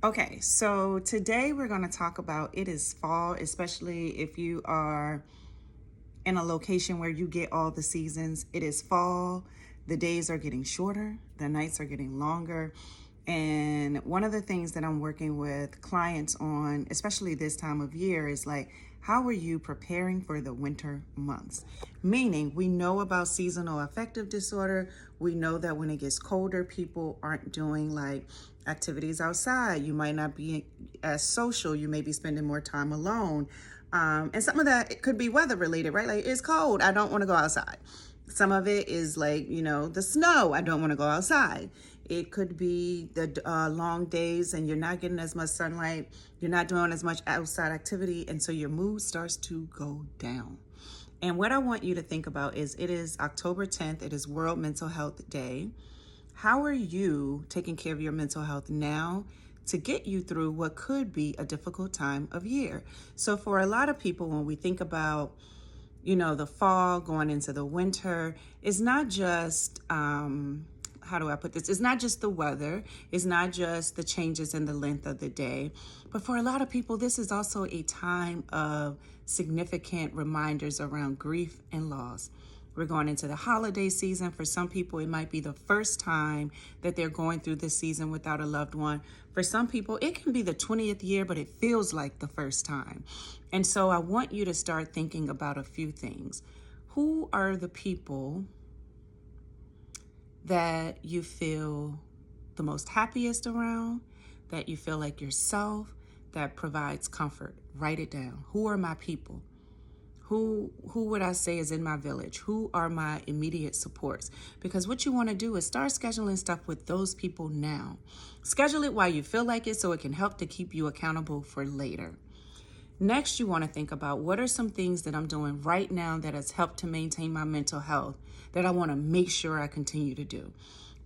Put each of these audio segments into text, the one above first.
Okay, so today we're going to talk about it is fall, especially if you are in a location where you get all the seasons. It is fall. The days are getting shorter, the nights are getting longer. And one of the things that I'm working with clients on, especially this time of year, is like, how are you preparing for the winter months? Meaning, we know about seasonal affective disorder. We know that when it gets colder, people aren't doing like activities outside. You might not be as social. You may be spending more time alone. And some of that, it could be weather related, right? Like, it's cold, I don't want to go outside. Some of it is like, the snow, I don't want to go outside. It could be the long days and you're not getting as much sunlight. You're not doing as much outside activity. And so your mood starts to go down. And what I want you to think about is it is October 10th. It is World Mental Health Day. How are you taking care of your mental health now to get you through what could be a difficult time of year? So for a lot of people, when we think about the fall going into the winter, it's not just, how do I put this? It's not just the weather. It's not just the changes in the length of the day. But for a lot of people, this is also a time of significant reminders around grief and loss. We're going into the holiday season. For some people, it might be the first time that they're going through this season without a loved one. For some people, it can be the 20th year, but it feels like the first time. And so I want you to start thinking about a few things. Who are the people that you feel the most happiest around, that you feel like yourself, that provides comfort? Write it down. Who are my people? Who would I say is in my village? Who are my immediate supports? Because what you want to do is start scheduling stuff with those people now. Schedule it while you feel like it so it can help to keep you accountable for later. Next, you want to think about what are some things that I'm doing right now that has helped to maintain my mental health that I want to make sure I continue to do.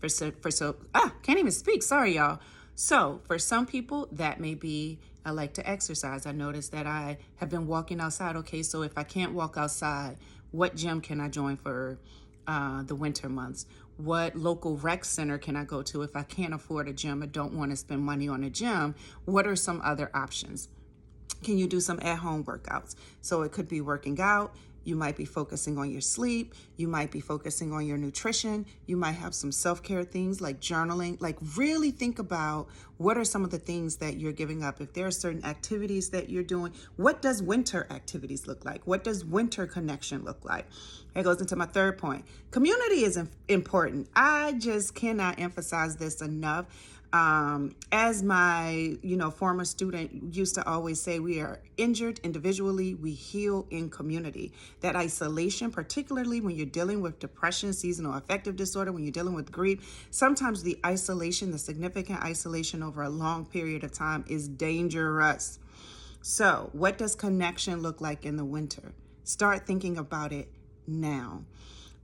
Can't even speak. Sorry, y'all. So for some people, that may be, I like to exercise. I noticed that I have been walking outside. Okay, so if I can't walk outside, what gym can I join for the winter months? What local rec center can I go to if I can't afford a gym or don't want to spend money on a gym? What are some other options? Can you do some at-home workouts? So it could be working out. You might be focusing on your sleep. You might be focusing on your nutrition. You might have some self-care things like journaling. Like, really think about what are some of the things that you're giving up. If there are certain activities that you're doing, what does winter activities look like? What does winter connection look like? It goes into my third point. Community is important. I just cannot emphasize this enough. As my, former student used to always say, we are injured individually, we heal in community. That isolation, particularly when you're dealing with depression, seasonal affective disorder, when you're dealing with grief, sometimes the isolation, the significant isolation over a long period of time is dangerous. So what does connection look like in the winter? Start thinking about it now.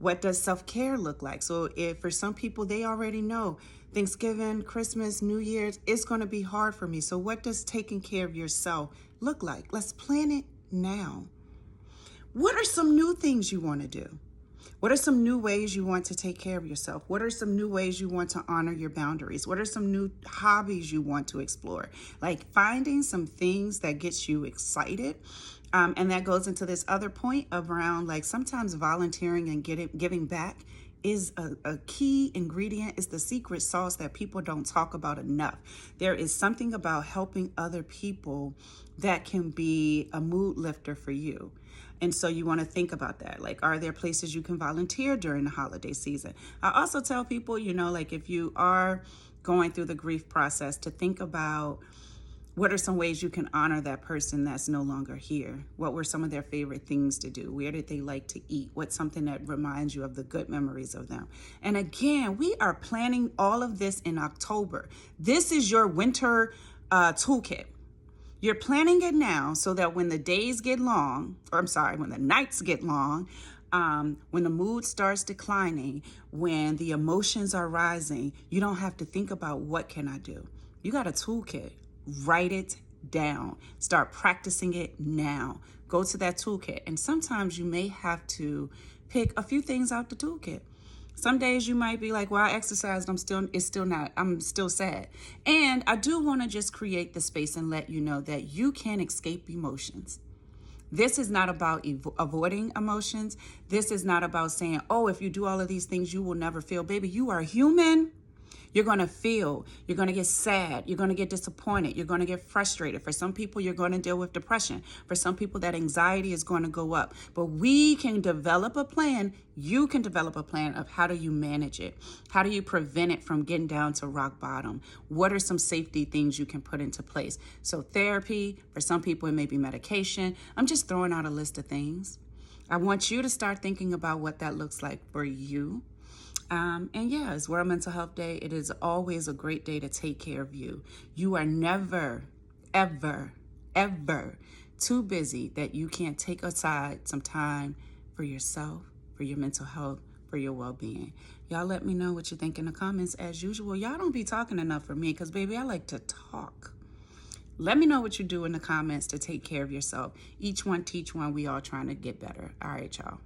What does self-care look like? So if for some people, they already know Thanksgiving, Christmas, New Year's, it's going to be hard for me. So what does taking care of yourself look like? Let's plan it now. What are some new things you want to do? What are some new ways you want to take care of yourself? What are some new ways you want to honor your boundaries? What are some new hobbies you want to explore? Like finding some things that gets you excited. And that goes into this other point around like sometimes volunteering and giving back is a key ingredient. Is the secret sauce that people don't talk about enough. There is something about helping other people that can be a mood lifter for you. And so you want to think about that. Like, are there places you can volunteer during the holiday season? I also tell people, like if you are going through the grief process, to think about what are some ways you can honor that person that's no longer here? What were some of their favorite things to do? Where did they like to eat? What's something that reminds you of the good memories of them? And again, we are planning all of this in October. This is your winter toolkit. You're planning it now so that when the days get long, when the nights get long, when the mood starts declining, when the emotions are rising, you don't have to think about what can I do. You got a toolkit. Write it down. Start practicing it now. Go to that toolkit. And sometimes you may have to pick a few things out the toolkit. Some days you might be like, well, I exercised, I'm still sad. And I do want to just create the space and let you know that you can escape emotions. This is not about avoiding emotions. This is not about saying, oh, if you do all of these things, you will never feel. Baby, you are human. You're going to feel, you're going to get sad, you're going to get disappointed, you're going to get frustrated. For some people, you're going to deal with depression. For some people, that anxiety is going to go up. But we can develop a plan. You can develop a plan of how do you manage it? How do you prevent it from getting down to rock bottom? What are some safety things you can put into place? So therapy, for some people, it may be medication. I'm just throwing out a list of things. I want you to start thinking about what that looks like for you. And yeah, it's World Mental Health Day. It is always a great day to take care of you. You are never, ever, ever too busy that you can't take aside some time for yourself, for your mental health, for your well-being. Y'all let me know what you think in the comments. As usual, y'all don't be talking enough for me because, baby, I like to talk. Let me know what you do in the comments to take care of yourself. Each one teach one. We all trying to get better. All right, y'all.